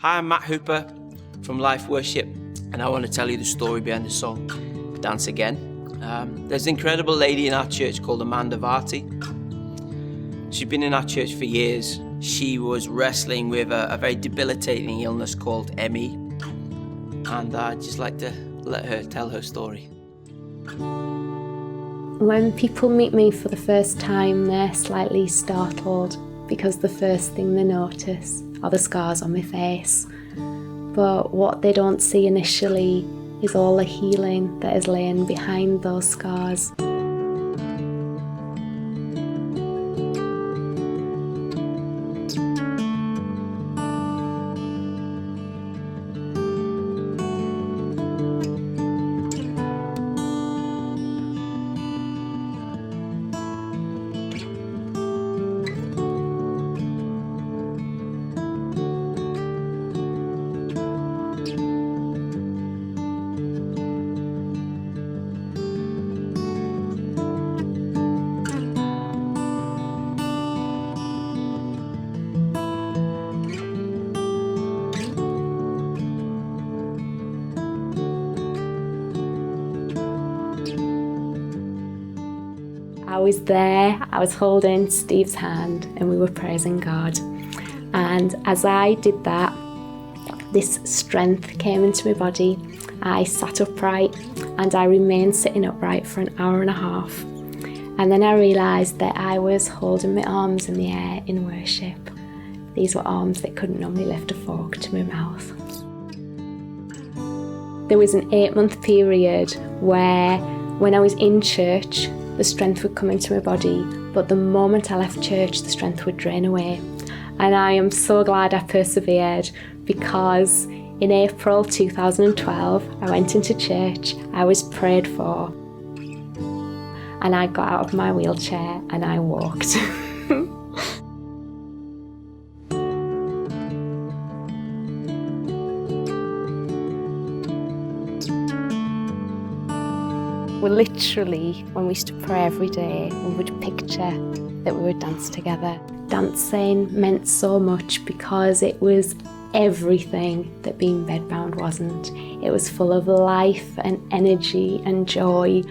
Hi, I'm Matt Hooper from Life Worship, and I want to tell you the story behind the song, Dance Again. There's an incredible lady in our church called Amanda Varty. She's been in our church for years. She was wrestling with a very debilitating illness called ME, and I'd just like to let her tell her story. When people meet me for the first time, they're slightly startled because the first thing they notice are the scars on my face. But what they don't see initially is all the healing that is laying behind those scars. I was there, I was holding Steve's hand and we were praising God. And as I did that, this strength came into my body. I sat upright and I remained sitting upright for an hour and a half. And then I realised that I was holding my arms in the air in worship. These were arms that couldn't normally lift a fork to my mouth. There was an 8-month period where when I was in church, the strength would come into my body, but the moment I left church, the strength would drain away. And I am so glad I persevered, because in April 2012, I went into church, I was prayed for, and I got out of my wheelchair and I walked. Well, literally, when we used to pray every day, we would picture that we would dance together. Dancing meant so much because it was everything that being bedbound wasn't. It was full of life and energy and joy.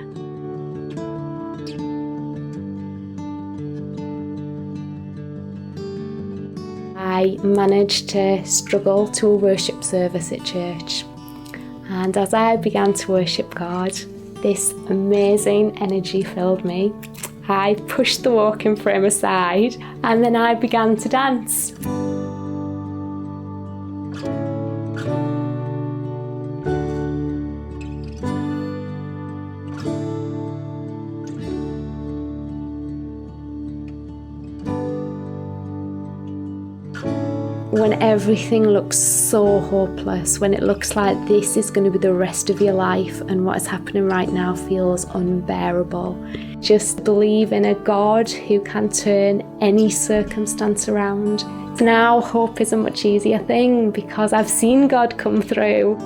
I managed to struggle to a worship service at church. And as I began to worship God, this amazing energy filled me. I pushed the walking frame aside and then I began to dance. When everything looks so hopeless, when it looks like this is going to be the rest of your life and what is happening right now feels unbearable, just believe in a God who can turn any circumstance around. Now hope is a much easier thing because I've seen God come through.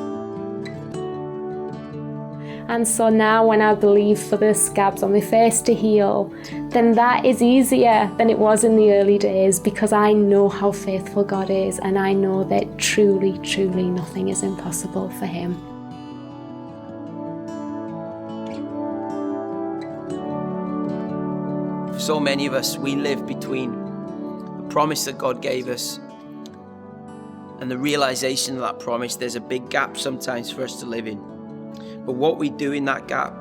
And so now when I believe for the scabs on my face to heal, then that is easier than it was in the early days, because I know how faithful God is and I know that truly, truly nothing is impossible for Him. For so many of us, we live between the promise that God gave us and the realization of that promise. There's a big gap sometimes for us to live in. But what we do in that gap,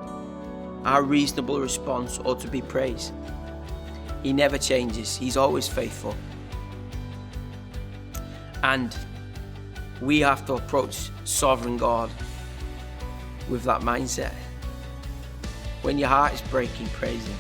our reasonable response ought to be praise. He never changes. He's always faithful. And we have to approach sovereign God with that mindset. When your heart is breaking, praise Him.